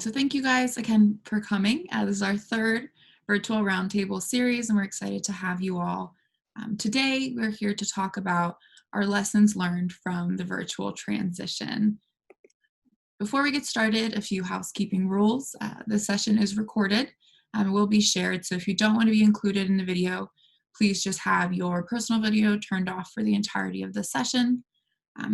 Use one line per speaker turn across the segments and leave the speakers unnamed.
So thank you guys again for coming. This is our third virtual roundtable series, and we're excited to have you all. Today, we're here to talk about our lessons learned from the virtual transition. Before we get started, a few housekeeping rules. This session is recorded and will be shared, so if you don't want to be included in the video, please just have your personal video turned off for the entirety of the session.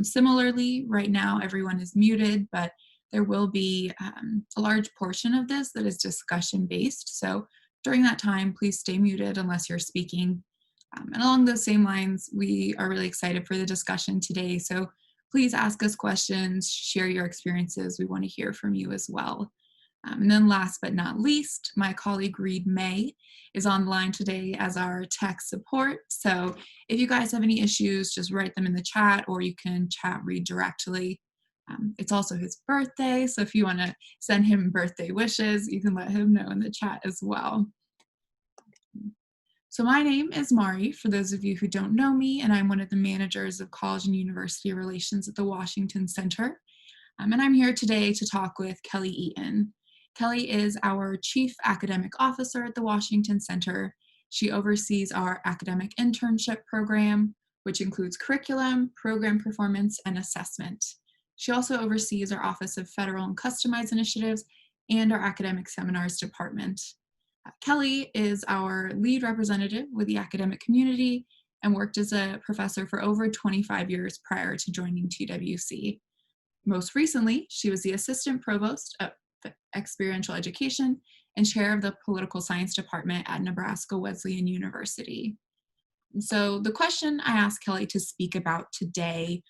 Similarly, right now everyone is muted, but there will be a large portion of this that is discussion based. So during that time, please stay muted unless you're speaking. And along those same lines, we are really excited for the discussion today. So please ask us questions, share your experiences. We want to hear from you as well. And then last but not least, my colleague Reed May is on the line today as our tech support. So if you guys have any issues, just write them in the chat or you can chat Reed directly. It's also his birthday, so if you want to send him birthday wishes, you can let him know in the chat as well. So my name is Mari, for those of you who don't know me, and I'm one of the managers of college and university relations at the Washington Center. And I'm here today to talk with Kelly Eaton. Kelly is our Chief Academic Officer at the Washington Center. She oversees our academic internship program, which includes curriculum, program performance, and assessment. She also oversees our Office of Federal and Customized Initiatives and our Academic Seminars Department. Kelly is our lead representative with the academic community and worked as a professor for over 25 years prior to joining TWC. Most recently, she was the assistant provost of experiential education and chair of the political science department at Nebraska Wesleyan University. And so the question I asked Kelly to speak about today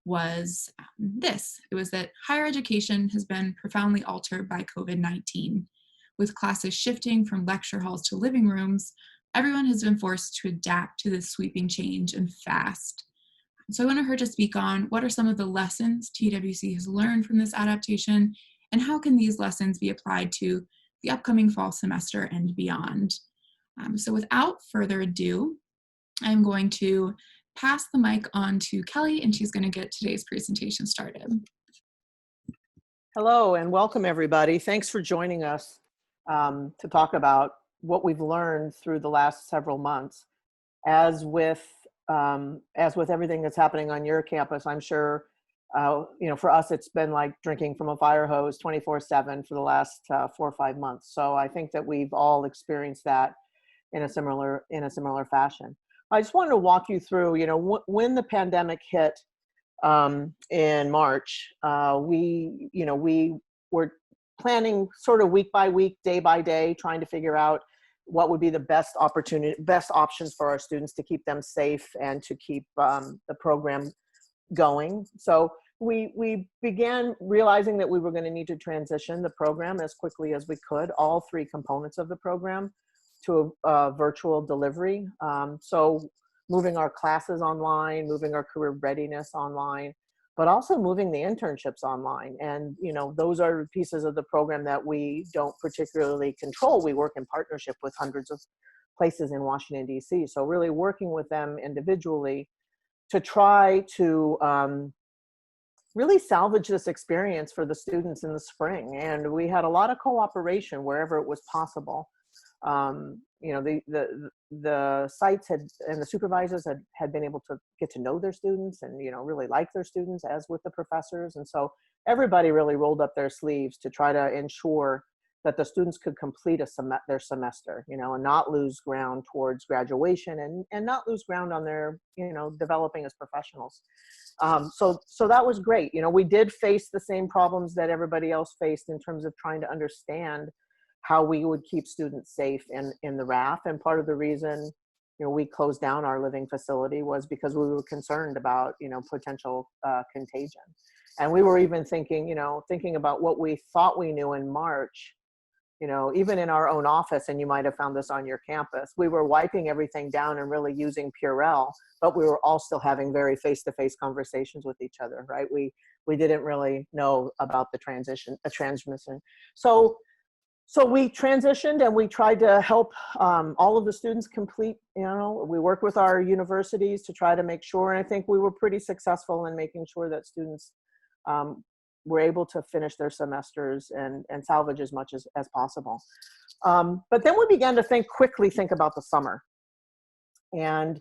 was this. It was that higher education has been profoundly altered by COVID-19. With classes shifting from lecture halls to living rooms, everyone has been forced to adapt to this sweeping change and fast. So I wanted her to speak on what are some of the lessons TWC has learned from this adaptation, and how can these lessons be applied to the upcoming fall semester and beyond. So without further ado, I'm going to pass the mic on to Kelly, and she's going to get today's presentation started.
Hello and welcome everybody. Thanks for joining us to talk about what we've learned through the last several months. As with everything that's happening on your campus, I'm sure, for us, it's been like drinking from a fire hose 24/7 for the last 4 or 5 months. So I think that we've all experienced that in a similar fashion. I just wanted to walk you through, when the pandemic hit in March, we were planning sort of week by week, day by day, trying to figure out what would be the best options for our students to keep them safe and to keep the program going. So we began realizing that we were going to need to transition the program as quickly as we could, all 3 components of the program, to a virtual delivery. So moving our classes online, moving our career readiness online, but also moving the internships online. And, those are pieces of the program that we don't particularly control. We work in partnership with hundreds of places in Washington, D.C. So really working with them individually to try to really salvage this experience for the students in the spring. And we had a lot of cooperation wherever it was possible. The sites and the supervisors had been able to get to know their students and, really like their students, as with the professors. And so everybody really rolled up their sleeves to try to ensure that the students could complete their semester, and not lose ground towards graduation and not lose ground on their, developing as professionals. So that was great. We did face the same problems that everybody else faced in terms of trying to understand how we would keep students safe in the RAF. And part of the reason, we closed down our living facility was because we were concerned about, potential contagion. And we were even thinking about what we thought we knew in March, even in our own office, and you might have found this on your campus, we were wiping everything down and really using Purell, but we were all still having very face-to-face conversations with each other, right? We didn't really know about the transmission. So we transitioned and we tried to help all of the students complete, we worked with our universities to try to make sure, and I think we were pretty successful in making sure that students were able to finish their semesters and salvage as much as possible. But then we began to quickly think about the summer. And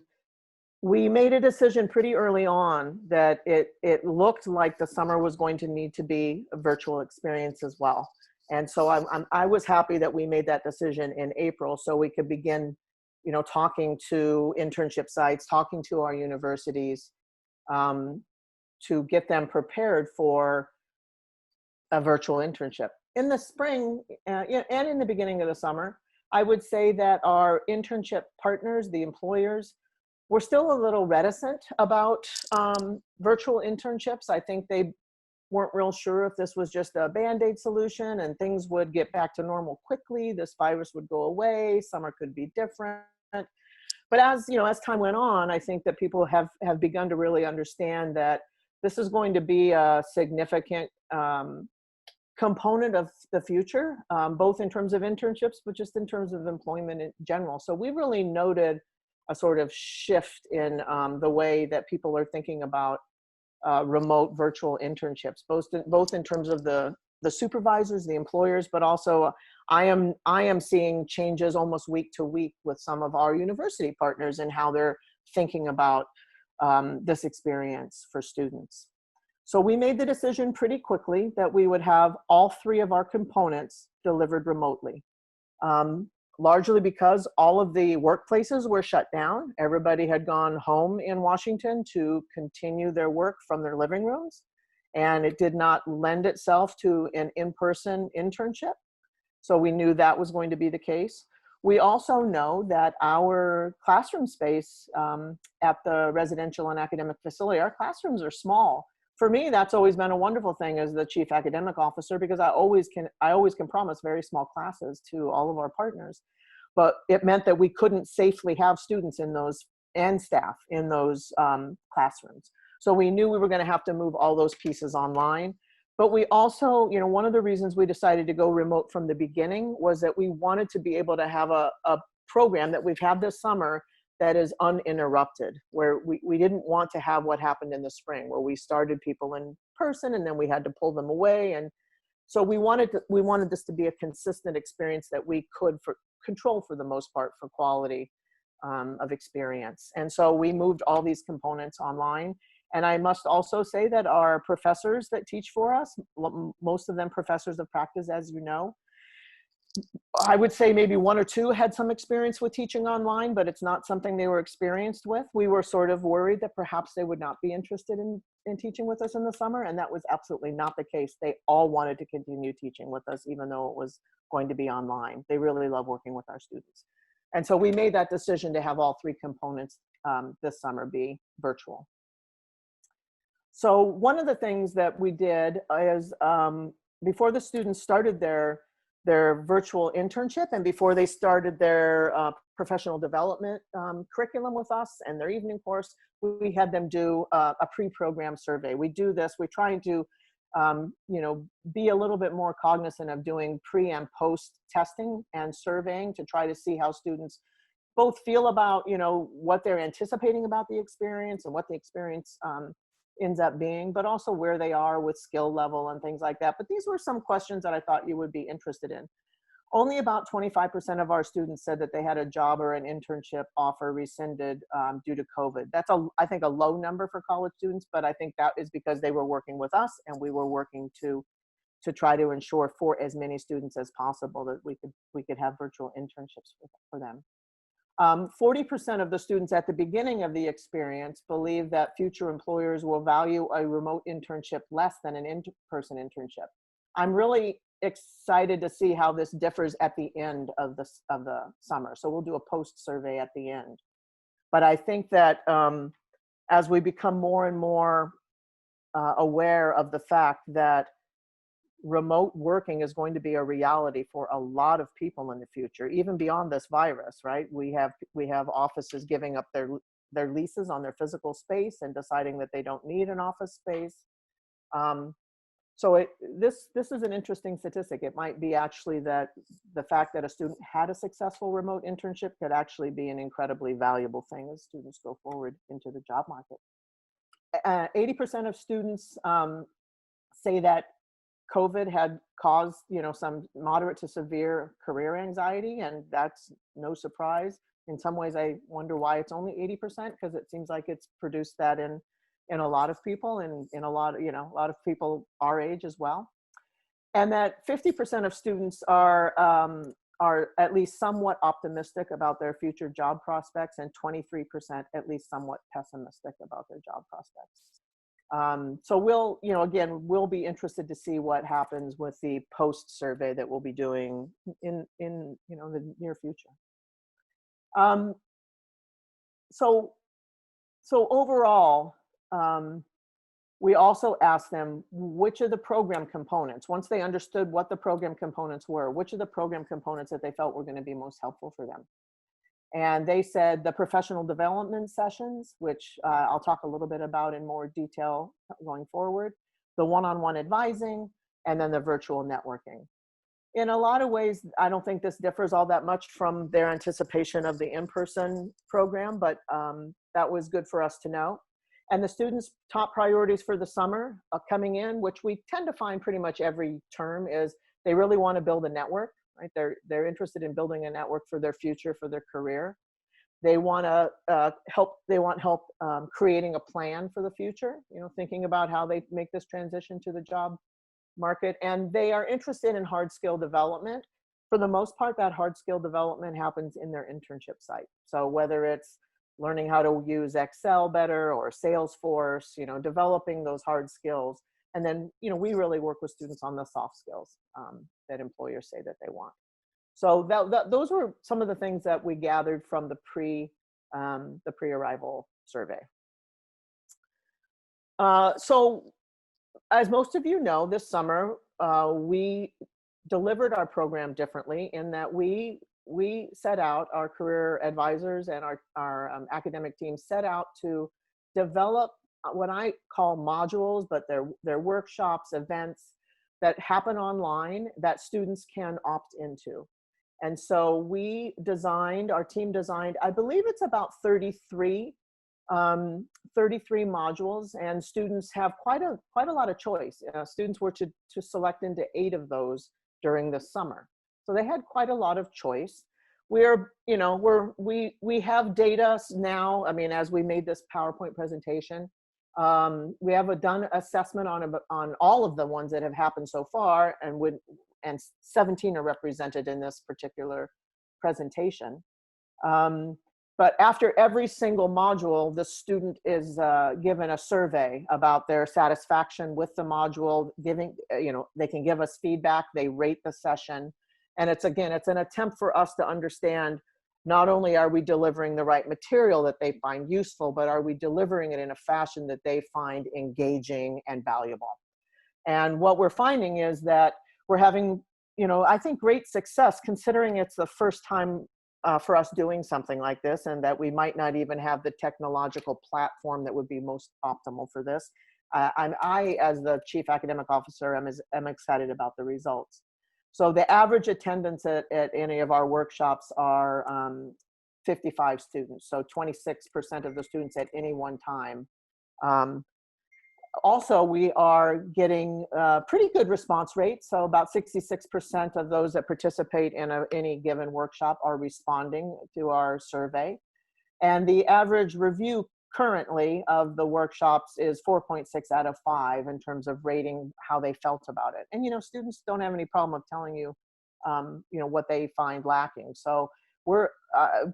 we made a decision pretty early on that it looked like the summer was going to need to be a virtual experience as well. And so I was happy that we made that decision in April so we could begin, talking to internship sites, talking to our universities, to get them prepared for a virtual internship. In the spring and in the beginning of the summer, I would say that our internship partners, the employers, were still a little reticent about virtual internships. I think they weren't real sure if this was just a Band-Aid solution and things would get back to normal quickly, this virus would go away, summer could be different. But as time went on, I think that people have begun to really understand that this is going to be a significant component of the future, both in terms of internships, but just in terms of employment in general. So we really noted a sort of shift in the way that people are thinking about remote virtual internships, both in terms of the supervisors, the employers, but also I am seeing changes almost week to week with some of our university partners and how they're thinking about this experience for students. So we made the decision pretty quickly that we would have all three of our components delivered remotely. Largely because all of the workplaces were shut down. Everybody had gone home in Washington to continue their work from their living rooms, and it did not lend itself to an in-person internship. So we knew that was going to be the case. We also know that our classroom space at the residential and academic facility, our classrooms are small. For me, that's always been a wonderful thing as the chief academic officer, because I always can promise very small classes to all of our partners. But it meant that we couldn't safely have students in those and staff in those classrooms. So we knew we were going to have to move all those pieces online. But we also, one of the reasons we decided to go remote from the beginning was that we wanted to be able to have a program that we've had this summer that is uninterrupted, where we didn't want to have what happened in the spring, where we started people in person and then we had to pull them away. And so we wanted this to be a consistent experience that we could control for the most part for quality of experience. And so we moved all these components online. And I must also say that our professors that teach for us, most of them professors of practice, as you know, I would say maybe one or two had some experience with teaching online, but it's not something they were experienced with. We were sort of worried that perhaps they would not be interested in teaching with us in the summer, and that was absolutely not the case. They all wanted to continue teaching with us, even though it was going to be online. They really love working with our students. And so we made that decision to have all three components this summer be virtual. So one of the things that we did is before the students started their virtual internship and before they started their professional development curriculum with us and their evening course, we had them do a pre-program survey. We do this, we try to be a little bit more cognizant of doing pre and post testing and surveying to try to see how students both feel about, what they're anticipating about the experience and what the experience ends up being, but also where they are with skill level and things like that. But these were some questions that I thought you would be interested in. Only about 25% of our students said that they had a job or an internship offer rescinded due to COVID. That's, I think, a low number for college students, but I think that is because they were working with us and we were working to try to ensure for as many students as possible that we could have virtual internships for them. 40% of the students at the beginning of the experience believe that future employers will value a remote internship less than an in-person internship. I'm really excited to see how this differs at the end of the summer. So we'll do a post survey at the end. But I think that as we become more and more aware of the fact that remote working is going to be a reality for a lot of people in the future, even beyond this virus, right? We have offices giving up their leases on their physical space and deciding that they don't need an office space. So this is an interesting statistic. It might be actually that the fact that a student had a successful remote internship could actually be an incredibly valuable thing as students go forward into the job market. 80% of students say that COVID had caused, some moderate to severe career anxiety, and that's no surprise. In some ways, I wonder why it's only 80%, because it seems like it's produced that in a lot of people, and in a lot of, a lot of people our age as well. And that 50% of students are at least somewhat optimistic about their future job prospects, and 23% at least somewhat pessimistic about their job prospects. So we'll, again, we'll be interested to see what happens with the post survey that we'll be doing in the near future. So overall, we also asked them which of the program components, once they understood what the program components were, which of the program components that they felt were going to be most helpful for them. And they said the professional development sessions, which I'll talk a little bit about in more detail going forward, the one-on-one advising, and then the virtual networking. In a lot of ways, I don't think this differs all that much from their anticipation of the in-person program, but that was good for us to know. And the students' top priorities for the summer coming in, which we tend to find pretty much every term, is they really want to build a network. Right? They're interested in building a network for their future, for their career. They want to help. They want help creating a plan for the future. Thinking about how they make this transition to the job market. And they are interested in hard skill development. For the most part, that hard skill development happens in their internship site. So whether it's learning how to use Excel better or Salesforce, developing those hard skills. And then, we really work with students on the soft skills that employers say that they want. So those were some of the things that we gathered from the pre-arrival survey. So as most of you know, this summer, we delivered our program differently in that we set out, our career advisors and our academic team set out to develop what I call modules, but they're workshops, events that happen online that students can opt into. And so our team designed, I believe it's about 33 modules, and students have quite a lot of choice. Students were to select into 8 of those during the summer. So they had quite a lot of choice. We have data now. I mean, as we made this PowerPoint presentation, we have done assessment on all of the ones that have happened so far, and 17 are represented in this particular presentation. But after every single module, the student is given a survey about their satisfaction with the module. They can give us feedback. They rate the session. And it's an attempt for us to understand, not only are we delivering the right material that they find useful, but are we delivering it in a fashion that they find engaging and valuable? And what we're finding is that we're having, I think, great success, considering it's the first time for us doing something like this, and that we might not even have the technological platform that would be most optimal for this. I, as the Chief Academic Officer, am excited about the results. So the average attendance at any of our workshops are 55 students, so 26% of the students at any one time. Also, we are getting pretty good response rates. So about 66% of those that participate in any given workshop are responding to our survey. And the average review currently of the workshops is 4.6 out of 5 in terms of rating how they felt about it. And, students don't have any problem of telling you, what they find lacking. So we're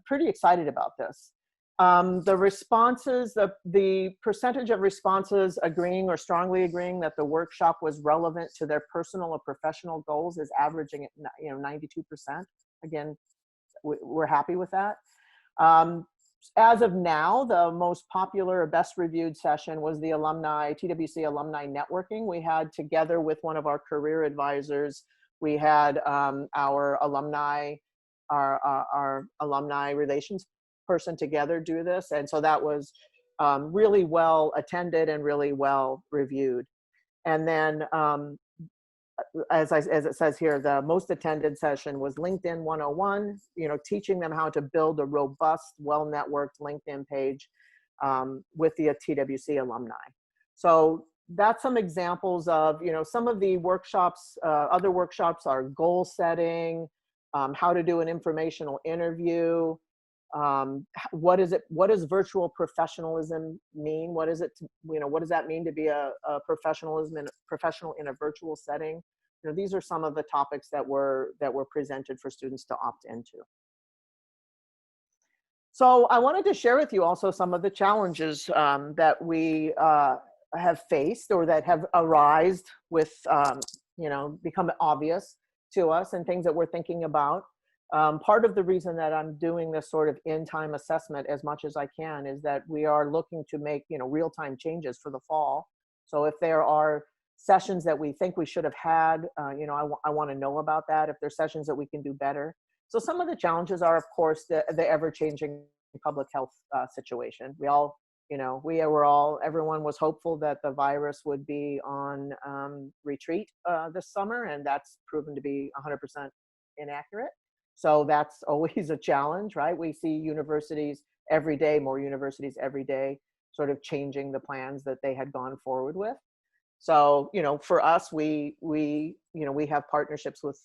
pretty excited about this. The responses, the percentage of responses agreeing or strongly agreeing that the workshop was relevant to their personal or professional goals is averaging at 92%. Again, we're happy with that. As of now, the most popular or best reviewed session was the TWC alumni networking. We had, together with one of our career advisors, we had our alumni relations person together do this. And so that was really well attended and really well reviewed. And then as it says here, the most attended session was LinkedIn 101, teaching them how to build a robust, well-networked LinkedIn page with the TWC alumni. So that's some examples of, some of the workshops. Other workshops are goal setting, how to do an informational interview. What does virtual professionalism mean? What does that mean to be a professional in a virtual setting? These are some of the topics that were presented for students to opt into. So I wanted to share with you also some of the challenges that we have faced, or that have arisen with, become obvious to us, and things that we're thinking about. Part of the reason that I'm doing this sort of in-time assessment as much as I can is that we are looking to make, real-time changes for the fall. So if there are sessions that we think we should have had, I want to know about that. If there's sessions that we can do better. So some of the challenges are, of course, the ever-changing public health situation. Everyone was hopeful that the virus would be on retreat this summer, and that's proven to be 100% inaccurate. So that's always a challenge, right? We see universities every day, more universities every day, sort of changing the plans that they had gone forward with. So, for us, we have partnerships with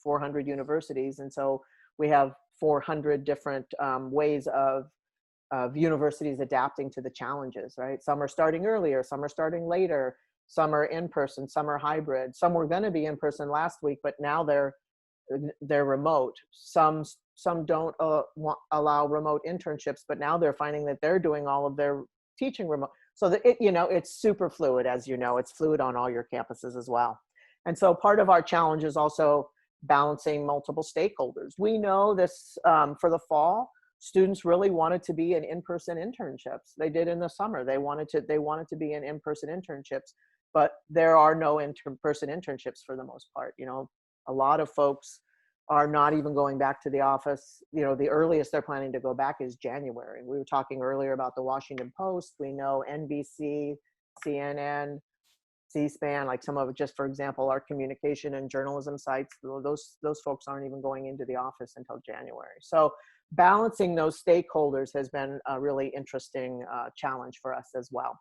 400 universities. And so we have 400 different ways of universities adapting to the challenges, right? Some are starting earlier, some are starting later, some are in person, some are hybrid. Some were going to be in person last week, but now they're remote. Some don't allow remote internships, but now they're finding that they're doing all of their teaching remote. So that it's super fluid, as it's fluid on all your campuses as well. And so part of our challenge is also balancing multiple stakeholders. We know this for the fall, students really wanted to be in in-person internships. They did in the summer. They wanted to be in in-person internships, but there are no in-person internships for the most part. A lot of folks are not even going back to the office. The earliest they're planning to go back is January. We were talking earlier about the Washington Post. We know NBC, CNN, C-SPAN, like some of it, just for example, our communication and journalism sites, those folks aren't even going into the office until January. So balancing those stakeholders has been a really interesting challenge for us as well.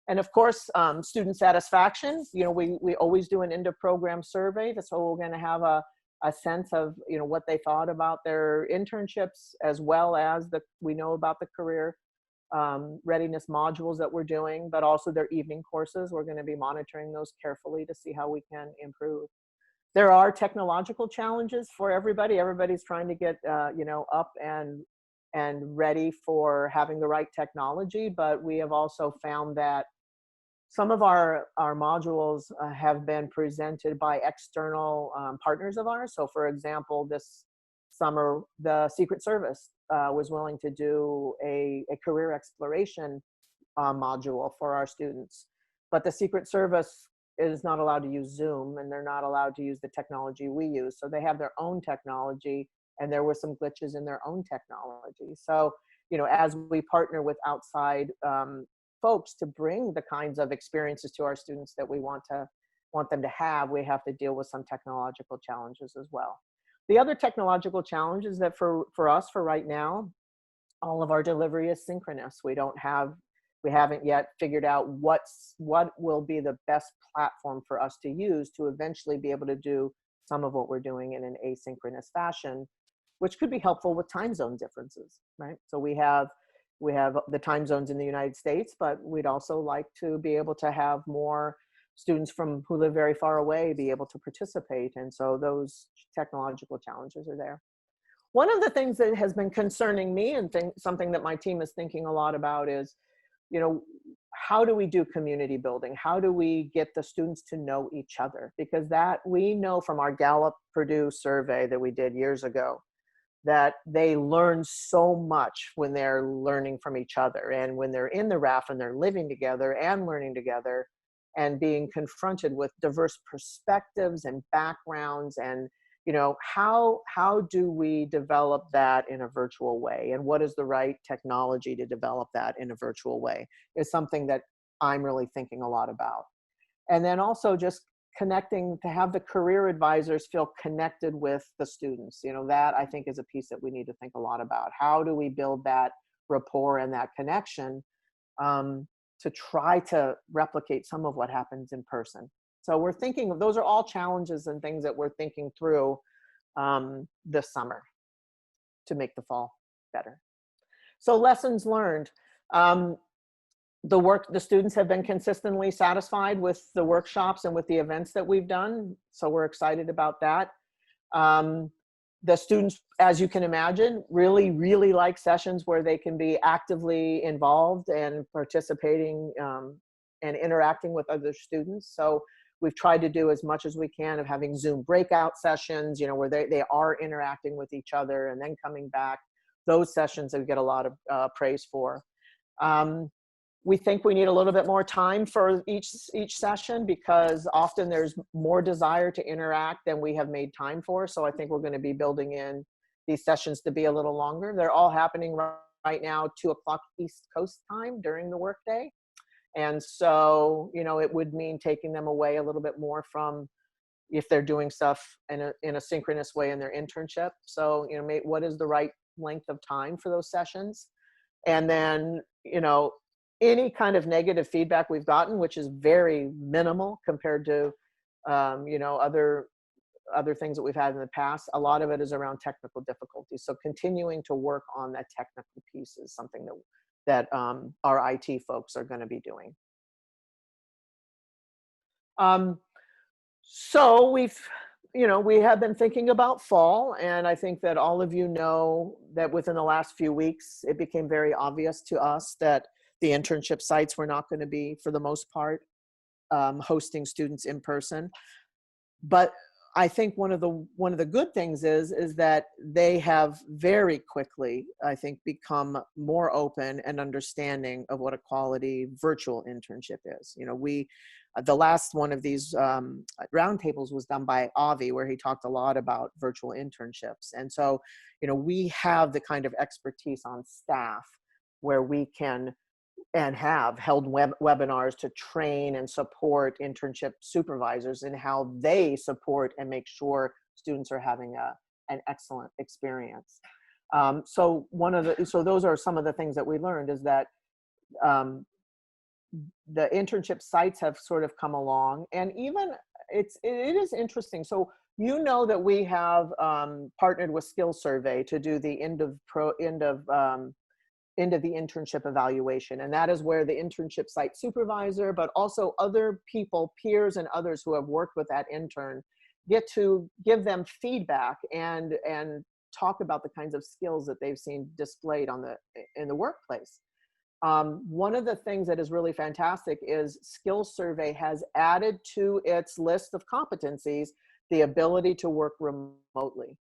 And of course, student satisfaction. We always do an end of program survey. So we're going to have a sense of what they thought about their internships, as well as we know about the career readiness modules that we're doing, but also their evening courses. We're going to be monitoring those carefully to see how we can improve. There are technological challenges for everybody. Everybody's trying to get up and ready for having the right technology, but we have also found that some of our modules have been presented by external partners of ours. So for example, this summer, the Secret Service was willing to do a career exploration module for our students. But the Secret Service is not allowed to use Zoom, and they're not allowed to use the technology we use. So they have their own technology, and there were some glitches in their own technology. So, as we partner with outside folks to bring the kinds of experiences to our students that we want them to have, we have to deal with some technological challenges as well. The other technological challenge is that for us, for right now, all of our delivery is synchronous. We haven't yet figured out what will be the best platform for us to use to eventually be able to do some of what we're doing in an asynchronous fashion, which could be helpful with time zone differences, right? So we have the time zones in the United States, but we'd also like to be able to have more students who live very far away be able to participate. And so those technological challenges are there. One of the things that has been concerning me, and something that my team is thinking a lot about, is, how do we do community building? How do we get the students to know each other? Because that we know from our Gallup Purdue survey that we did years ago, that they learn so much when they're learning from each other, and when they're in the RAF and they're living together and learning together and being confronted with diverse perspectives and backgrounds. And how do we develop that in a virtual way, and what is the right technology to develop that in a virtual way, is something that I'm really thinking a lot about. And then also just connecting, to have the career advisors feel connected with the students. That I think is a piece that we need to think a lot about. How do we build that rapport and that connection to try to replicate some of what happens in person. So we're thinking of, those are all challenges and things that we're thinking through this summer to make the fall better. So lessons learned. Um, the students have been consistently satisfied with the workshops and with the events that we've done. So we're excited about that. Um, the students, as you can imagine, really, really like sessions where they can be actively involved and participating and interacting with other students. So we've tried to do as much as we can of having Zoom breakout sessions, where they are interacting with each other and then coming back. Those sessions that we get a lot of praise for. We think we need a little bit more time for each session because often there's more desire to interact than we have made time for. So I think we're going to be building in these sessions to be a little longer. They're all happening right now, 2:00 East Coast time during the workday. And so, it would mean taking them away a little bit more from if they're doing stuff in a synchronous way in their internship. So, what is the right length of time for those sessions? And then, any kind of negative feedback we've gotten, which is very minimal compared to, other things that we've had in the past, a lot of it is around technical difficulties. So continuing to work on that technical piece is something that our IT folks are going to be doing. So we have been thinking about fall, and I think that all of you know that within the last few weeks, it became very obvious to us that the internship sites were not going to be, for the most part, hosting students in person. But I think one of the good things is that they have very quickly, I think, become more open and understanding of what a quality virtual internship is. The last one of these roundtables was done by Avi, where he talked a lot about virtual internships. And so, we have the kind of expertise on staff where we can and have held webinars to train and support internship supervisors in how they support and make sure students are having an excellent experience. So those are some of the things that we learned, is that the internship sites have sort of come along, and even it is interesting. So that we have partnered with Skill Survey to do the end of the internship evaluation. And that is where the internship site supervisor, but also other people, peers and others who have worked with that intern, get to give them feedback and talk about the kinds of skills that they've seen displayed in the workplace. One of the things that is really fantastic is Skill Survey has added to its list of competencies the ability to work remotely.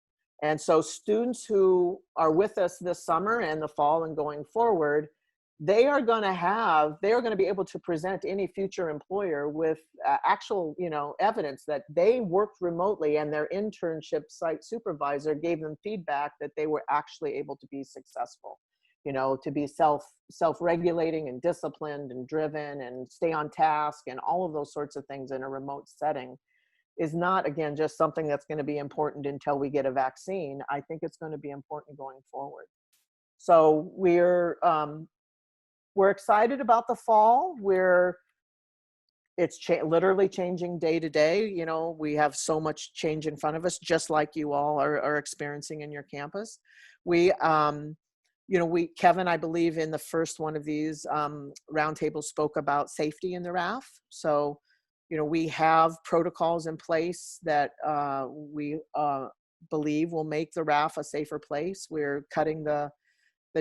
And so students who are with us this summer and the fall and going forward, they are going to be able to present any future employer with actual, evidence that they worked remotely and their internship site supervisor gave them feedback that they were actually able to be successful, to be self-regulating and disciplined and driven and stay on task and all of those sorts of things in a remote setting. Is not, again, just something that's going to be important until we get a vaccine. I think it's going to be important going forward. So we're excited about the fall. It's literally changing day to day. We have so much change in front of us, just like you all are experiencing in your campus. Kevin, I believe in the first one of these roundtables spoke about safety in the RAF. So we have protocols in place that we believe will make the RAF a safer place. We're cutting the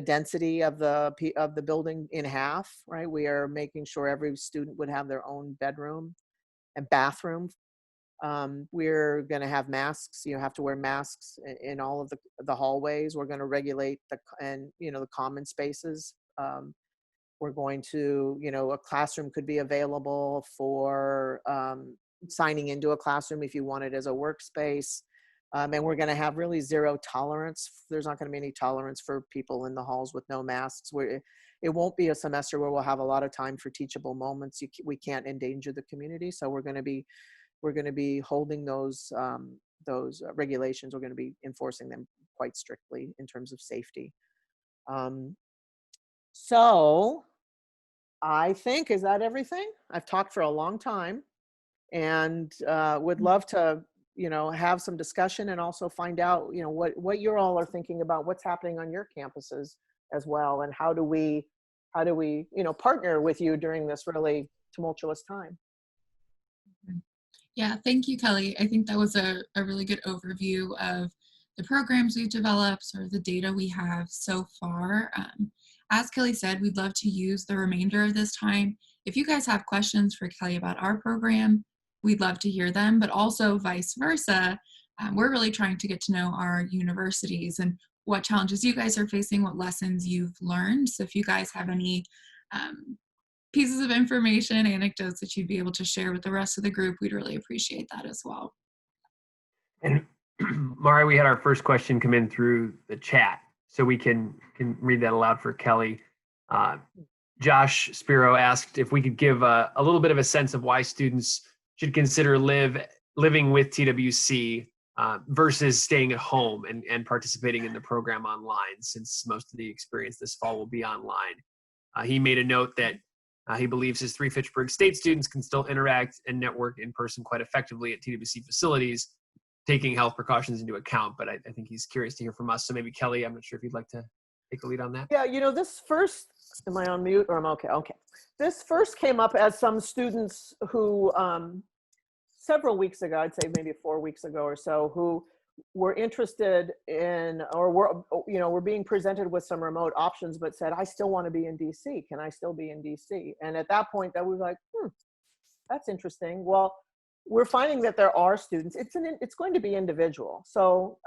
density of the building in half, right? We are making sure every student would have their own bedroom and bathroom. We're going to have masks. You have to wear masks in all of the hallways. We're going to regulate the common spaces. We're going to, a classroom could be available for signing into a classroom if you want it as a workspace. And we're going to have really zero tolerance. There's not going to be any tolerance for people in the halls with no masks. It won't be a semester where we'll have a lot of time for teachable moments. We can't endanger the community. So we're going to be holding those regulations. We're going to be enforcing them quite strictly in terms of safety. So I think, is that everything? I've talked for a long time and would love to, have some discussion and also find out, what you all are thinking about what's happening on your campuses as well. And how do we, partner with you during this really tumultuous time?
Yeah, thank you, Kelly. I think that was a really good overview of the programs we've developed or the data we have so far. As Kelly said, we'd love to use the remainder of this time. If you guys have questions for Kelly about our program, we'd love to hear them, but also vice versa. We're really trying to get to know our universities and what challenges you guys are facing, what lessons you've learned. So if you guys have any um, pieces of information, anecdotes that you'd be able to share with the rest of the group, we'd really appreciate that as well.
And Mari, we had our first question come in through the chat, so we can read that aloud for Kelly. Josh Spiro asked if we could give a little bit of a sense of why students should consider living with TWC versus staying at home and participating in the program online, since most of the experience this fall will be online. He made a note that he believes his 3 Fitchburg State students can still interact and network in person quite effectively at TWC facilities, taking health precautions into account. But I think he's curious to hear from us. So maybe Kelly, I'm not sure if you'd like to take the lead on that.
Yeah, this first, am I on mute or am I okay? Okay. This first came up as some students who, several weeks ago, I'd say maybe 4 weeks ago or so, who were interested in, or were being presented with some remote options, but said, I still want to be in DC. Can I still be in DC? And at that point, that was like, that's interesting. Well, we're finding that there are students, it's going to be individual. So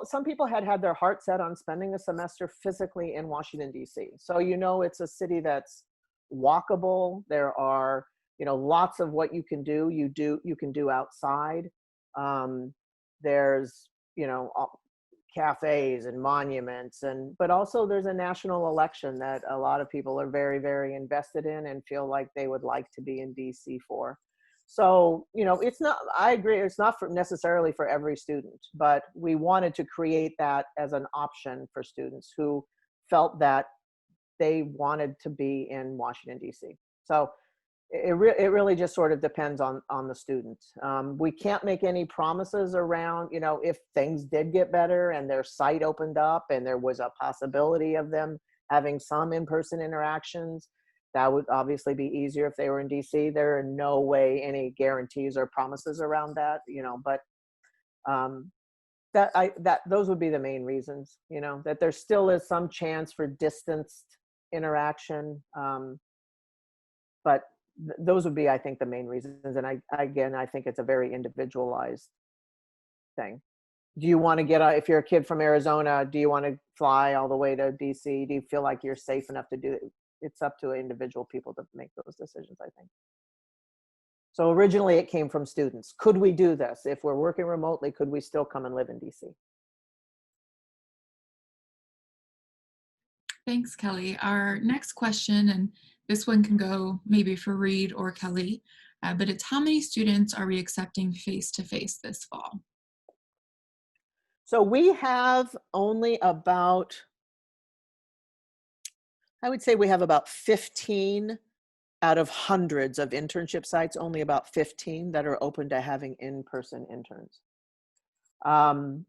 some people had their heart set on spending a semester physically in Washington, DC. So, it's a city that's walkable. There are, lots of what you can do, you can do outside. There's, cafes and monuments, but also there's a national election that a lot of people are very, very invested in and feel like they would like to be in DC for. So, it's not, I agree, it's not necessarily for every student, but we wanted to create that as an option for students who felt that they wanted to be in Washington, DC. So it really just sort of depends on the student. We can't make any promises around, if things did get better and their site opened up and there was a possibility of them having some in-person interactions. That would obviously be easier if they were in DC. There are in no way any guarantees or promises around that, but those would be the main reasons, that there still is some chance for distanced interaction. But those would be, I think, the main reasons. And I think it's a very individualized thing. Do you want to if you're a kid from Arizona, do you want to fly all the way to DC? Do you feel like you're safe enough to do it? It's up to individual people to make those decisions, I think. So originally it came from students. Could we do this? If we're working remotely, could we still come and live in DC?
Thanks, Kelly. Our next question, and this one can go maybe for Reed or Kelly, but it's how many students are we accepting face-to-face this fall?
So we have only about, I would say we have about 15 out of hundreds of internship sites, only about 15 that are open to having in-person interns. Some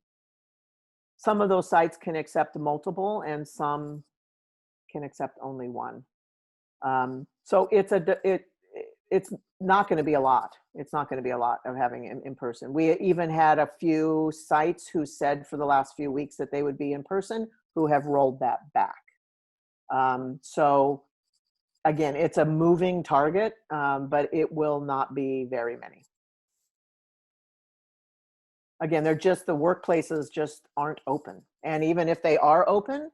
of those sites can accept multiple and some can accept only one. So it's not going to be a lot. It's not going to be a lot of having in person. We even had a few sites who said for the last few weeks that they would be in person, who have rolled that back. So again, it's a moving target, but it will not be very many. Again, the workplaces just aren't open. And even if they are open,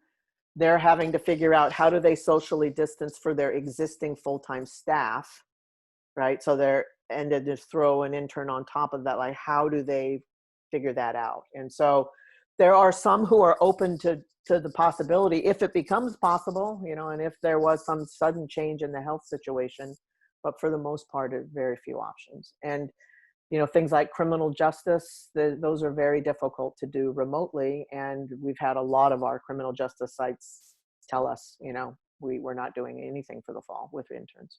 they're having to figure out how do they socially distance for their existing full-time staff, right? So and to just throw an intern on top of that, like how do they figure that out? And so there are some who are open to the possibility, if it becomes possible, and if there was some sudden change in the health situation, but for the most part, very few options. And things like criminal justice, those are very difficult to do remotely. And we've had a lot of our criminal justice sites tell us, we're not doing anything for the fall with interns.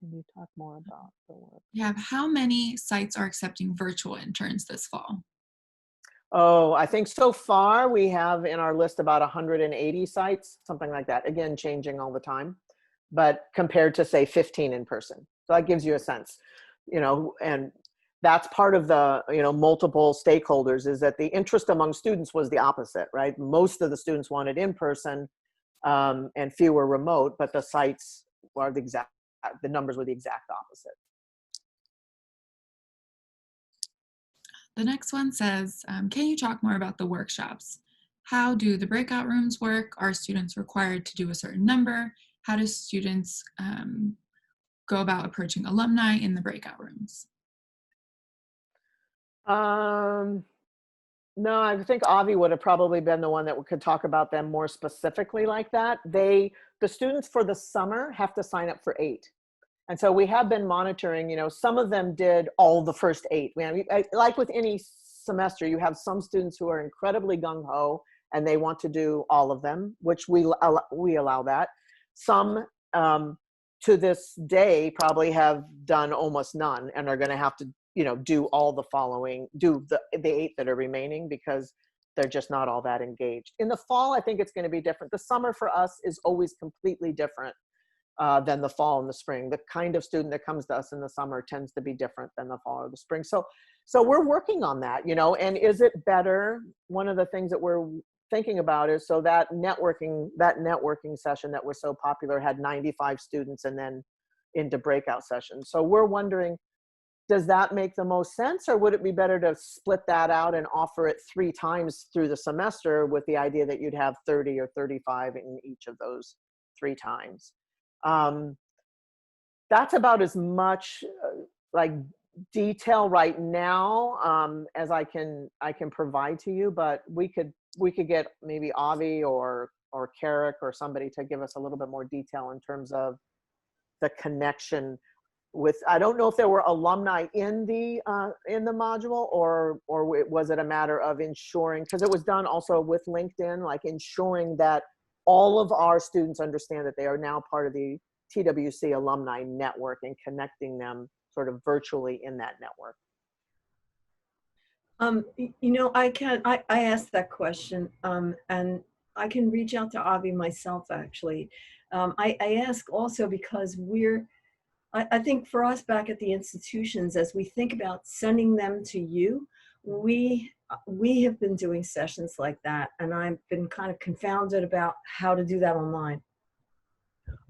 Can you talk more about the work?
Yeah, how many sites are accepting virtual interns this fall?
Oh, I think so far we have in our list about 180 sites, something like that. Again, changing all the time, but compared to say 15 in person. So that gives you a sense, and that's part of the, multiple stakeholders, is that the interest among students was the opposite, right? Most of the students wanted in person and fewer remote, but the sites were the numbers were the exact opposite.
The next one says, can you talk more about the workshops? How do the breakout rooms work? Are students required to do a certain number? How do students go about approaching alumni in the breakout rooms?
No, I think Avi would have probably been the one that could talk about them more specifically like that. The students for the summer have to sign up for 8. And so we have been monitoring, some of them did all the first 8. Like with any semester, you have some students who are incredibly gung-ho and they want to do all of them, which we allow that. Some to this day probably have done almost none and are going to have to, do all the following, do the 8 that are remaining, because they're just not all that engaged. In the fall, I think it's going to be different. The summer for us is always completely different than the fall and the spring. The kind of student that comes to us in the summer tends to be different than the fall or the spring. So we're working on that, and is it better? One of the things that we're thinking about is, so that networking session that was so popular had 95 students and then into breakout sessions. So we're wondering, does that make the most sense, or would it be better to split that out and offer it 3 times through the semester with the idea that you'd have 30 or 35 in each of those 3 times? That's about as much like detail right now as I can provide to you, but we could get maybe Avi or Carrick or somebody to give us a little bit more detail in terms of the connection with, I don't know if there were alumni in the module, or was it a matter of ensuring, because it was done also with LinkedIn, like ensuring that all of our students understand that they are now part of the TWC alumni network and connecting them sort of virtually in that network.
I asked that question, and I can reach out to Avi myself, actually. I ask also because I think for us back at the institutions, as we think about sending them to you, we have been doing sessions like that, and I've been kind of confounded about how to do that online.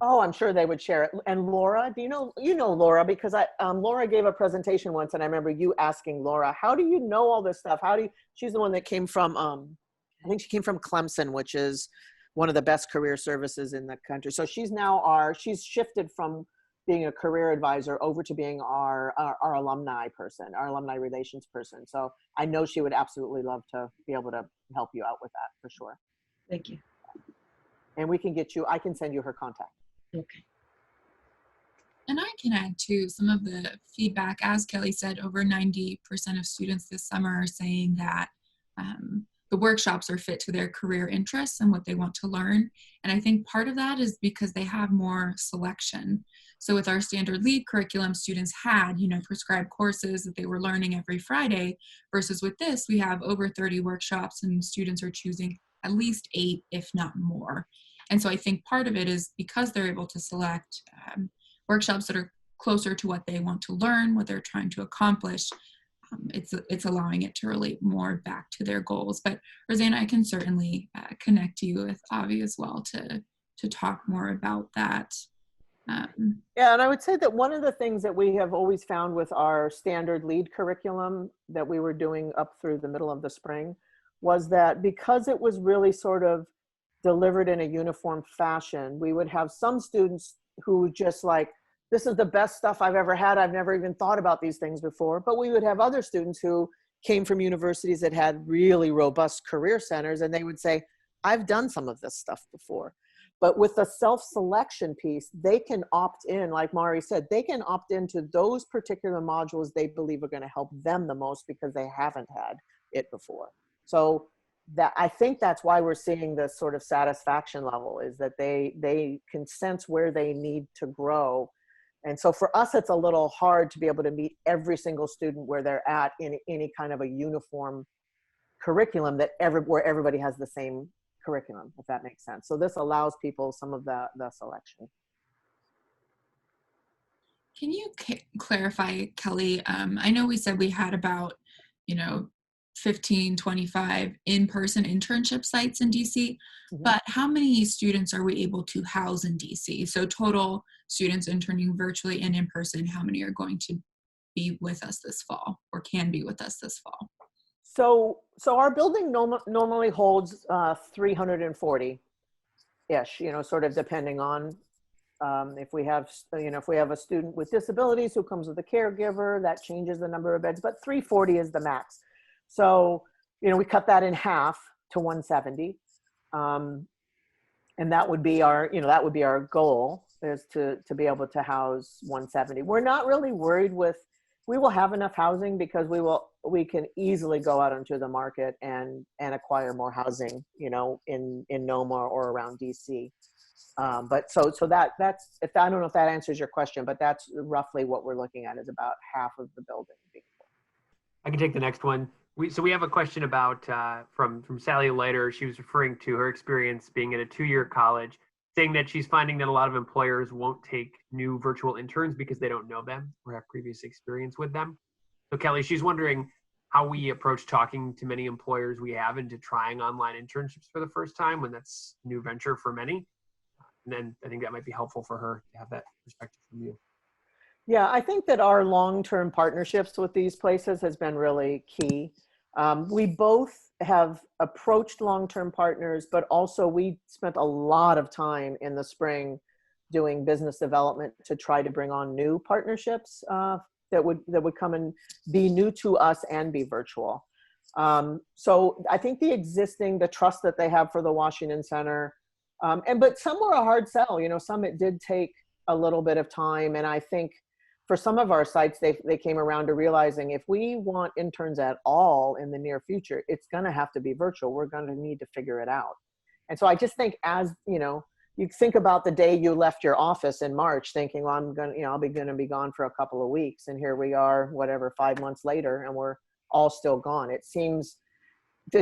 Oh, I'm sure they would share it. And Laura, do you know Laura, because Laura gave a presentation once, and I remember you asking Laura, how do you know all this stuff? She's the one that came from, I think she came from Clemson, which is one of the best career services in the country. So she's she's shifted from being a career advisor over to being our alumni person, our alumni relations person. So I know she would absolutely love to be able to help you out with that for sure.
Thank you.
And I can send you her contact.
Okay.
And I can add to some of the feedback. As Kelly said, over 90% of students this summer are saying that the workshops are fit to their career interests and what they want to learn. And I think part of that is because they have more selection. So with our standard lead curriculum, students had, prescribed courses that they were learning every Friday, versus with this, we have over 30 workshops and students are choosing at least 8, if not more. And so I think part of it is because they're able to select workshops that are closer to what they want to learn, what they're trying to accomplish. It's allowing it to relate more back to their goals. But Rosanna, I can certainly connect you with Avi as well to talk more about that.
Yeah, and I would say that one of the things that we have always found with our standard lead curriculum that we were doing up through the middle of the spring was that because it was really sort of delivered in a uniform fashion, we would have some students who just like, this is the best stuff I've ever had. I've never even thought about these things before. But we would have other students who came from universities that had really robust career centers, and they would say, I've done some of this stuff before. But with the self-selection piece, they can opt in, like Mari said, they can opt into those particular modules they believe are going to help them the most because they haven't had it before. So that I think that's why we're seeing this sort of satisfaction level, is that they can sense where they need to grow. And so for us, it's a little hard to be able to meet every single student where they're at in any kind of a uniform curriculum where everybody has the same curriculum, if that makes sense. So this allows people some of the selection.
Can you clarify, Kelly? I know we said we had about, 15, 25 in-person internship sites in DC,
Mm-hmm.
but how many students are we able to house in DC? So total students interning virtually and in person, how many are going to be with us this fall or can be with us this fall?
So our building normally holds 340-ish, sort of depending on if we have a student with disabilities who comes with a caregiver, that changes the number of beds, but 340 is the max. So, we cut that in half to 170. And that would be our goal, is to be able to house 170. We're not really worried we will have enough housing because we can easily go out into the market and acquire more housing, in NOMA or around DC. But so that's, I don't know if that answers your question, but that's roughly what we're looking at, is about half of the building being full.
I can take the next one. We have a question about from Sally Leiter. She was referring to her experience being at a 2-year college, saying that she's finding that a lot of employers won't take new virtual interns because they don't know them or have previous experience with them. So Kelly, she's wondering how we approach talking to many employers we have into trying online internships for the first time, when that's a new venture for many. And then I think that might be helpful for her to have that perspective from you.
Yeah, I think that our long-term partnerships with these places has been really key. We both have approached long-term partners, but also we spent a lot of time in the spring doing business development to try to bring on new partnerships that would come and be new to us and be virtual. So I think the trust that they have for the Washington Center, but some were a hard sell. Some it did take a little bit of time, and I think for some of our sites, they came around to realizing if we want interns at all in the near future, it's going to have to be virtual. We're going to need to figure it out. And so I just think, as you think about the day you left your office in March, thinking, well, I'll be going to be gone for a couple of weeks, and here we are, 5 months later, and we're all still gone. It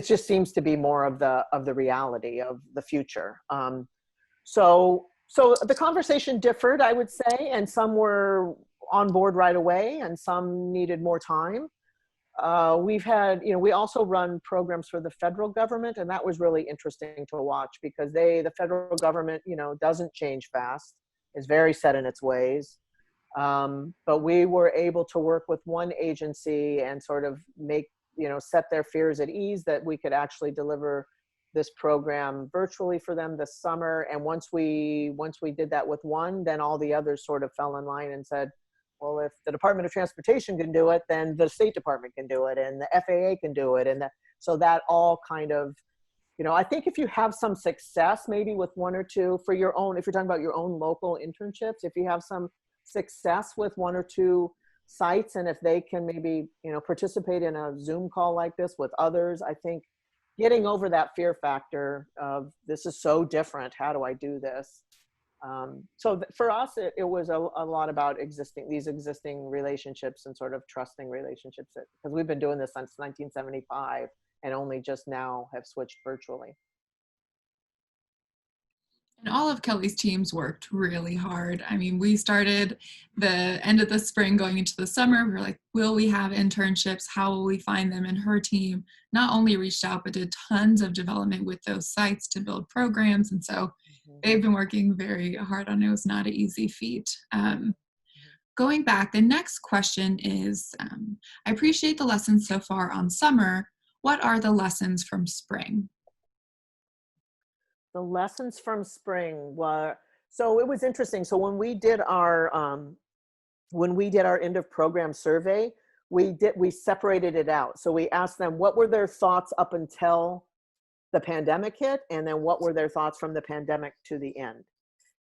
just seems to be more of the reality of the future. So the conversation differed, I would say, and some were on board right away and some needed more time. We've had, we also run programs for the federal government, and that was really interesting to watch because the federal government, doesn't change fast, is very set in its ways. But we were able to work with one agency and sort of set their fears at ease that we could actually deliver this program virtually for them this summer. And once we did that with one, then all the others sort of fell in line and said, well, if the Department of Transportation can do it, then the State Department can do it, and the FAA can do it. And so that all kind of, I think if you have some success, maybe with one or two for your own, if you're talking about your own local internships, if you have some success with one or two sites, and if they can maybe, participate in a Zoom call like this with others, I think getting over that fear factor of this is so different, how do I do this? So for us, it was a lot about these existing relationships and sort of trusting relationships, because we've been doing this since 1975 and only just now have switched virtually.
And all of Kelly's teams worked really hard. I mean, we started the end of the spring going into the summer. We were like, will we have internships? How will we find them? And her team not only reached out, but did tons of development with those sites to build programs. And so they've been working very hard on it. It was not an easy feat. Going back, the next question is, I appreciate the lessons so far on summer. What are the lessons from spring?
The lessons from spring were, so it was interesting. So when we did our end of program survey, we separated it out. So we asked them what were their thoughts up until the pandemic hit, and then what were their thoughts from the pandemic to the end.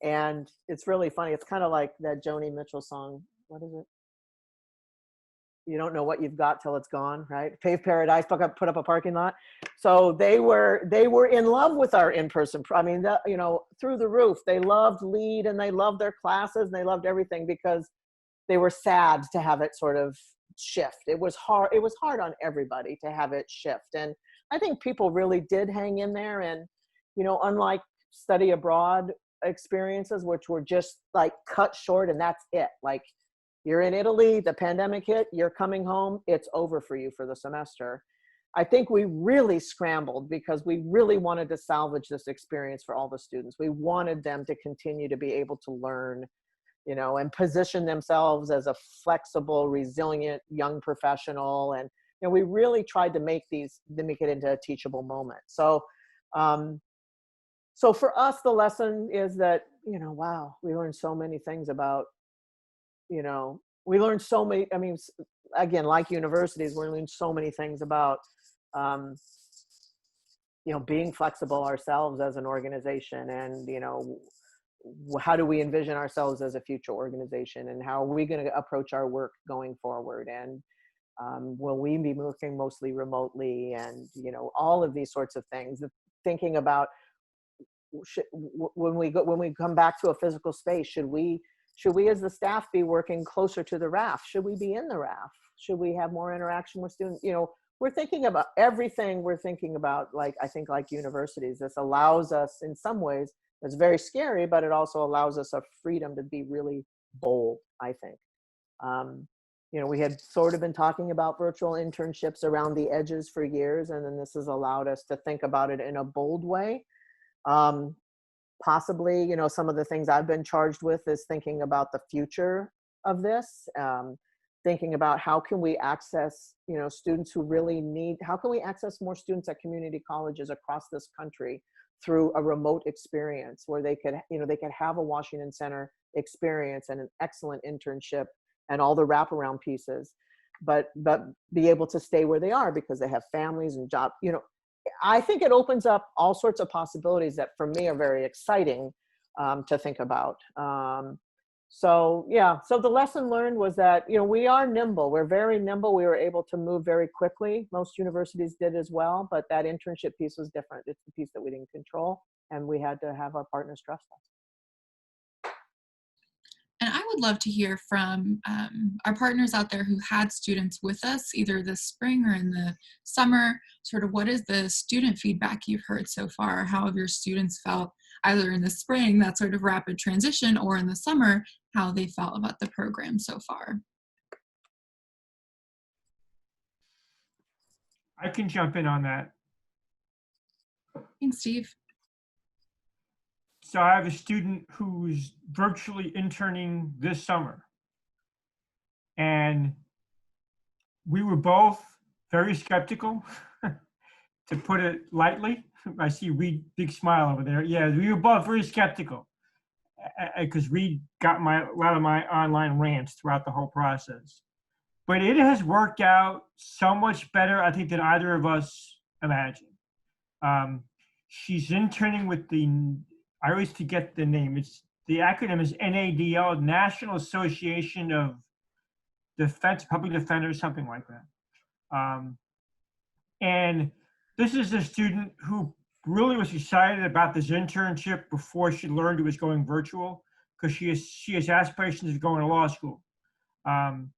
And it's really funny. It's kind of like that Joni Mitchell song. What is it? you don't know what you've got till it's gone, right? Paved paradise, put up a parking lot. So they were in love with our in-person. I mean, through the roof. They loved LEAD and they loved their classes and they loved everything, because they were sad to have it sort of shift. It was hard. It was hard on everybody to have it shift. And I think people really did hang in there. And, unlike study abroad experiences, which were just like cut short and that's it. Like, you're in Italy, the pandemic hit, you're coming home, it's over for you for the semester. I think we really scrambled because we really wanted to salvage this experience for all the students. We wanted them to continue to be able to learn, and position themselves as a flexible, resilient young professional. And, we really tried to make it into a teachable moment. So, so for us, the lesson is that, wow, we learned so many things about, we learned so many, I mean, again, like universities, we learned so many things about, being flexible ourselves as an organization, and, how do we envision ourselves as a future organization, and how are we going to approach our work going forward? And will we be working mostly remotely? And, all of these sorts of things, thinking about when we come back to a physical space, should we as the staff be working closer to the RAF? Should we be in the RAF? Should we have more interaction with students? We're thinking about everything. We're thinking about, I think like universities, this allows us in some ways, it's very scary, but it also allows us a freedom to be really bold, I think. We had sort of been talking about virtual internships around the edges for years, and then this has allowed us to think about it in a bold way. Possibly, some of the things I've been charged with is thinking about the future of this, thinking about how can we access, students who really need, how can we access more students at community colleges across this country through a remote experience where they could, they could have a Washington Center experience and an excellent internship and all the wraparound pieces, but be able to stay where they are because they have families and jobs. I think it opens up all sorts of possibilities that for me are very exciting to think about. So the lesson learned was that, we are nimble. We're very nimble. We were able to move very quickly. Most universities did as well, but that internship piece was different. It's the piece that we didn't control, and we had to have our partners trust us.
And I would love to hear from our partners out there who had students with us, either this spring or in the summer. Sort of what is the student feedback you've heard so far? How have your students felt either in the spring, that sort of rapid transition, or in the summer, how they felt about the program so far?
I can jump in on that.
Thanks, Steve.
So I have a student who's virtually interning this summer. And we were both very skeptical, to put it lightly. I see Reed, big smile over there. Yeah, we were both very skeptical because Reed got a lot of my online rants throughout the whole process. But it has worked out so much better, I think, than either of us imagined. She's interning with I always forget the name. The acronym is NADL, National Association of Public Defenders, something like that. And this is a student who really was excited about this internship before she learned it was going virtual, because she has aspirations of going to law school. And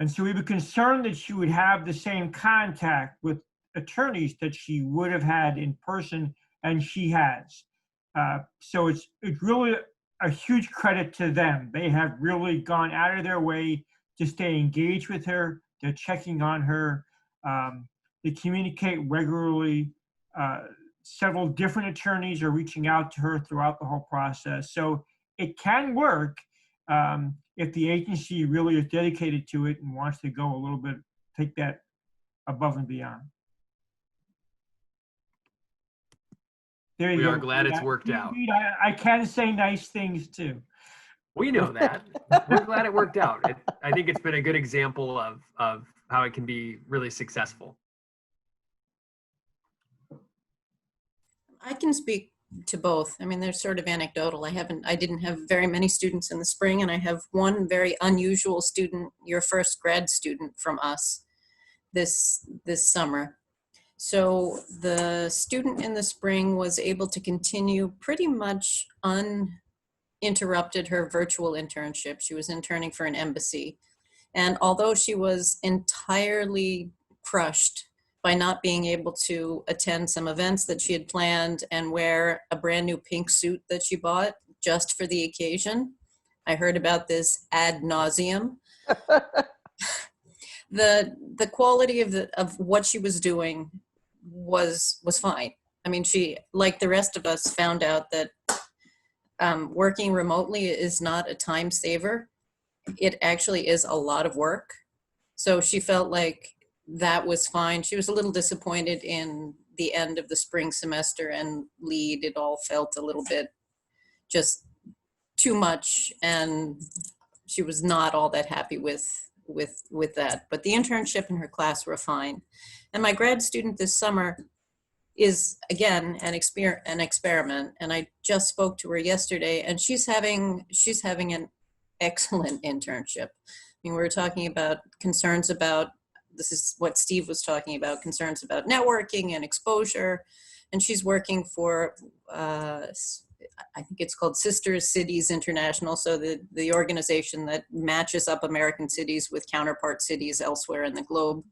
so we were concerned that she would have the same contact with attorneys that she would have had in person, and she has. So it's really a huge credit to them. They have really gone out of their way to stay engaged with her. They're checking on her. They communicate regularly. Several different attorneys are reaching out to her throughout the whole process. So it can work if the agency really is dedicated to it and wants to go a little bit, take that above and beyond. There you
We
go.
are glad it's worked out.
I can say nice things too.
We know that. We're glad it worked out. I think it's been a good example of how it can be really successful.
I can speak to both. I mean, they're sort of anecdotal. I didn't have very many students in the spring, and I have one very unusual student, your first grad student from us this summer. So the student in the spring was able to continue pretty much uninterrupted her virtual internship. She was interning for an embassy. And although she was entirely crushed by not being able to attend some events that she had planned and wear a brand new pink suit that she bought just for the occasion, I heard about this ad nauseum. The quality of what she was doing was fine. I mean, she, like the rest of us, found out that working remotely is not a time saver. It actually is a lot of work. So she felt like that was fine. She was a little disappointed in the end of the spring semester and lead. It all felt a little bit just too much, and she was not all that happy with that. But the internship and her class were fine. And my grad student this summer is, again, an experiment. And I just spoke to her yesterday, and she's having an excellent internship. I mean, we were talking about concerns about, this is what Steve was talking about, concerns about networking and exposure. And she's working for, I think it's called Sister Cities International. So the organization that matches up American cities with counterpart cities elsewhere in the globe.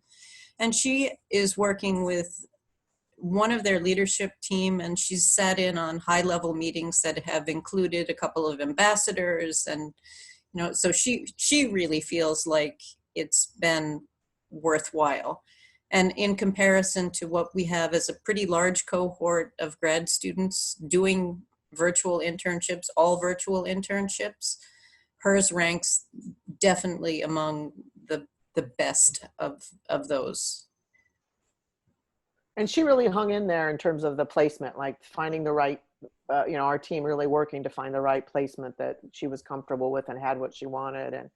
And she is working with one of their leadership team, and she's sat in on high-level meetings that have included a couple of ambassadors. And, you know, so she really feels like it's been worthwhile. And in comparison to what we have as a pretty large cohort of grad students doing virtual internships, all virtual internships, hers ranks definitely among the best of those.
And she really hung in there in terms of the placement, like finding the right, our team really working to find the right placement that she was comfortable with and had what she wanted. And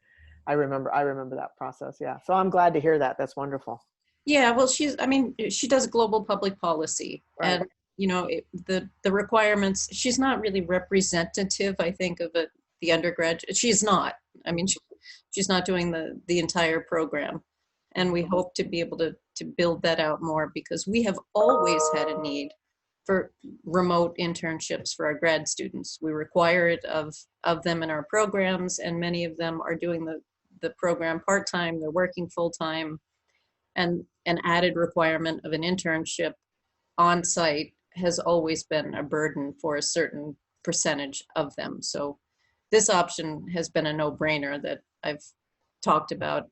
I remember that process. Yeah. So I'm glad to hear that. That's wonderful.
Yeah, well, she does global public policy. Right. And, you know, the requirements, she's not really representative, I think, of the undergraduate. She's not. I mean, she's not doing the entire program. And we hope to be able to build that out more, because we have always had a need for remote internships for our grad students. We require it of them in our programs, and many of them are doing the program part-time, they're working full-time, and an added requirement of an internship on site has always been a burden for a certain percentage of them. So this option has been a no-brainer that I've talked about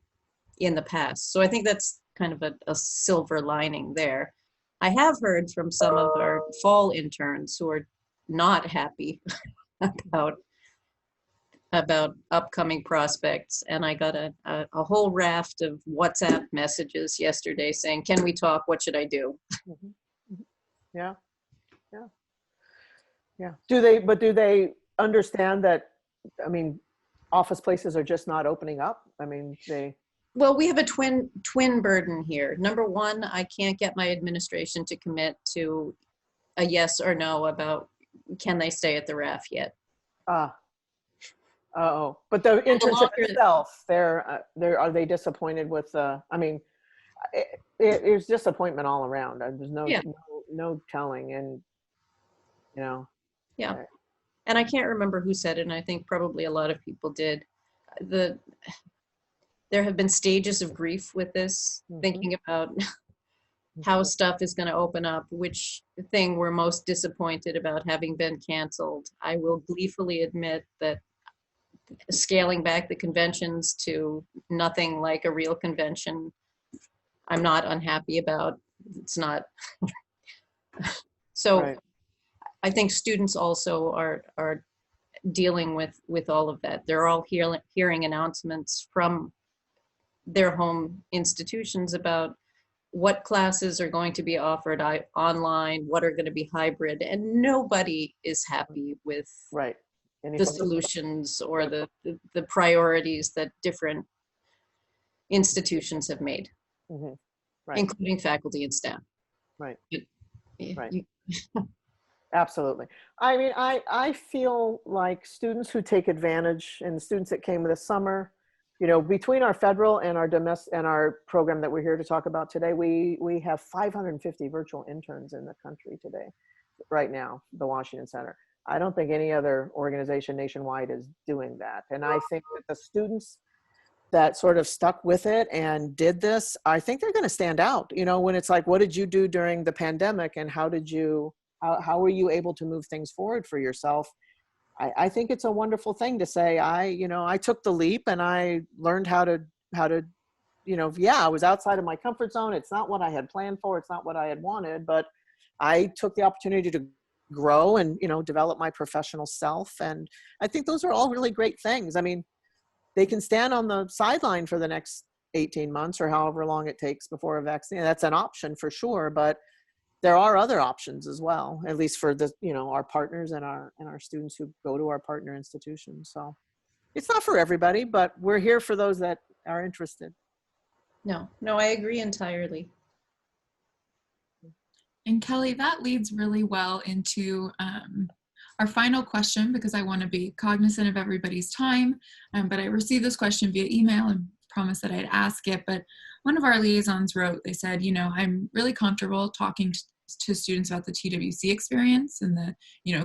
in the past. So I think that's kind of a silver lining there. I have heard from some of our fall interns who are not happy about upcoming prospects. And I got a whole raft of WhatsApp messages yesterday saying, can we talk? What should I do?
Yeah. Yeah. Yeah. Do they understand that, I mean, office places are just not opening up? I mean,
well, we have a twin burden here. Number one, I can't get my administration to commit to a yes or no about can they stay at the RAF yet.
Oh, but the internship itself, are they disappointed with I mean, there's disappointment all around. There's no telling, and you know.
Yeah, and I can't remember who said it, and I think probably a lot of people did. There have been stages of grief with this, thinking about how stuff is going to open up, which thing we're most disappointed about having been canceled. I will gleefully admit that scaling back the conventions to nothing like a real convention, I'm not unhappy about. It's not. So right. I think students also are dealing with all of that. They're all hearing announcements from their home institutions about what classes are going to be offered online, what are going to be hybrid, and nobody is happy with
right.
the solutions or the priorities that different institutions have made,
right.
including faculty and staff.
Right.
Right.
Absolutely. I mean, I feel like students who take advantage, and the students that came this summer, you know, between our federal and our domestic and our program that we're here to talk about today, we have 550 virtual interns in the country today, right now, the Washington Center. I don't think any other organization nationwide is doing that. And I think that the students that sort of stuck with it and did this, I think they're going to stand out. You know, when it's like, what did you do during the pandemic, and how were you able to move things forward for yourself? I think it's a wonderful thing to say, I took the leap and I learned how to, I was outside of my comfort zone. It's not what I had planned for. It's not what I had wanted, but I took the opportunity to grow and, develop my professional self. And I think those are all really great things. I mean, they can stand on the sideline for the next 18 months or however long it takes before a vaccine. That's an option for sure, but there are other options as well, at least for our partners and our students who go to our partner institutions. So it's not for everybody, but we're here for those that are interested.
No, I agree entirely.
And Kelly, that leads really well into our final question, because I want to be cognizant of everybody's time. But I received this question via email and promised that I'd ask it. But one of our liaisons wrote, they said, I'm really comfortable talking to students about the TWC experience and the,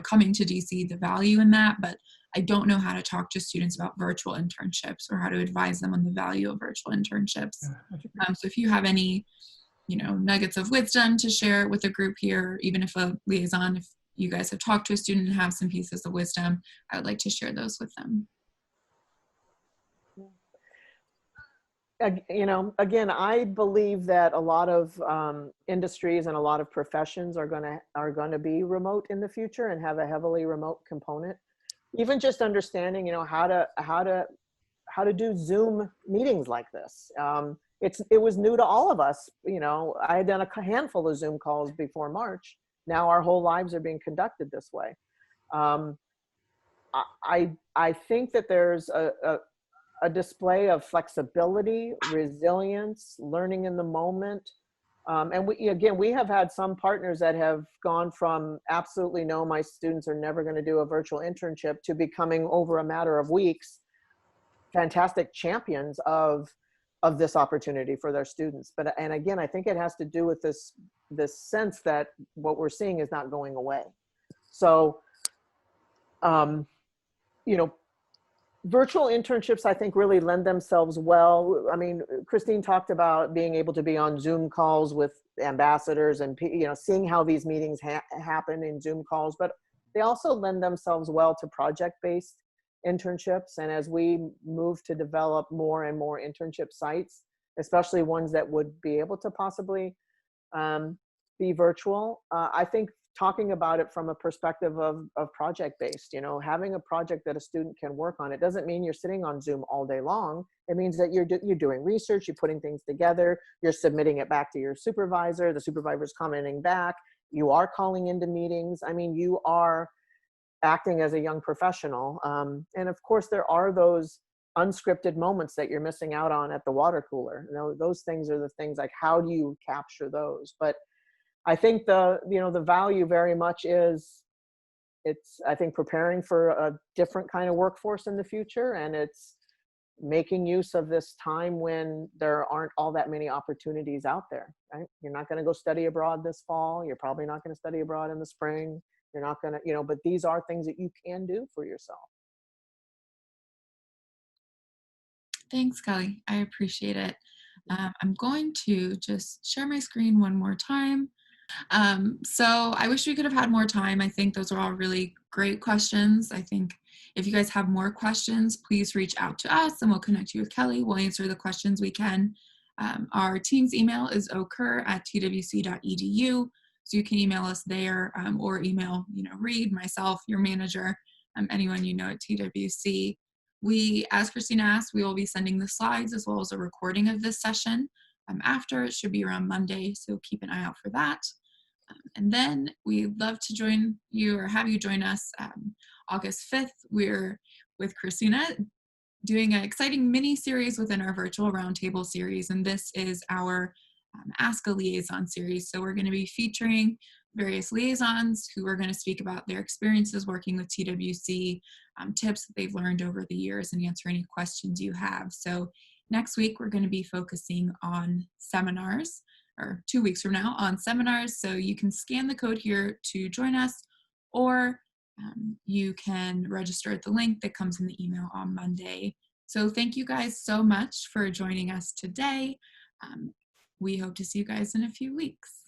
coming to DC, the value in that, but I don't know how to talk to students about virtual internships or how to advise them on the value of virtual internships. So if you have any nuggets of wisdom to share with the group here, even if a liaison, if you guys have talked to a student and have some pieces of wisdom, I would like to share those with them.
Again, I believe that a lot of industries and a lot of professions are going to be remote in the future and have a heavily remote component. Even just understanding, how to do Zoom meetings like this. It was new to all of us. I had done a handful of Zoom calls before March. Now our whole lives are being conducted this way. I think that there's a display of flexibility, resilience, learning in the moment. And we have had some partners that have gone from absolutely no, my students are never going to do a virtual internship, to becoming, over a matter of weeks, fantastic champions of this opportunity for their students. And again, I think it has to do with this sense that what we're seeing is not going away. So, virtual internships, I think, really lend themselves well. I mean, Christine talked about being able to be on Zoom calls with ambassadors and, seeing how these meetings happen in Zoom calls, but they also lend themselves well to project-based internships. And as we move to develop more and more internship sites, especially ones that would be able to possibly be virtual, I think talking about it from a perspective of project-based, having a project that a student can work on. It doesn't mean you're sitting on Zoom all day long. It means that you're doing research, you're putting things together, you're submitting it back to your supervisor, the supervisor's commenting back, you are calling into meetings. I mean, you are acting as a young professional. And of course, there are those unscripted moments that you're missing out on at the water cooler. Those things are the things like, how do you capture those? But I think the value very much is, I think, preparing for a different kind of workforce in the future, and it's making use of this time when there aren't all that many opportunities out there, right? You're not going to go study abroad this fall. You're probably not going to study abroad in the spring. You're not going to, but these are things that you can do for yourself.
Thanks, Kelly. I appreciate it. I'm going to just share my screen one more time. So I wish we could have had more time. I think those are all really great questions. I think if you guys have more questions, please reach out to us and we'll connect you with Kelly. We'll answer the questions we can. Our team's email is okur@twc.edu. So you can email us there or email, Reed, myself, your manager, anyone you know at TWC. As Christina asked, we will be sending the slides as well as a recording of this session after. It should be around Monday, so keep an eye out for that. And then we'd love to join you or have you join us August 5th. We're with Christina doing an exciting mini series within our virtual Roundtable series, and this is our Ask a Liaison series. So we're going to be featuring various liaisons who are going to speak about their experiences working with TWC, tips that they've learned over the years, and answer any questions you have. So next week, we're going to be focusing on seminars, or 2 weeks from now on seminars. So you can scan the code here to join us, or you can register at the link that comes in the email on Monday. So thank you guys so much for joining us today. We hope to see you guys in a few weeks.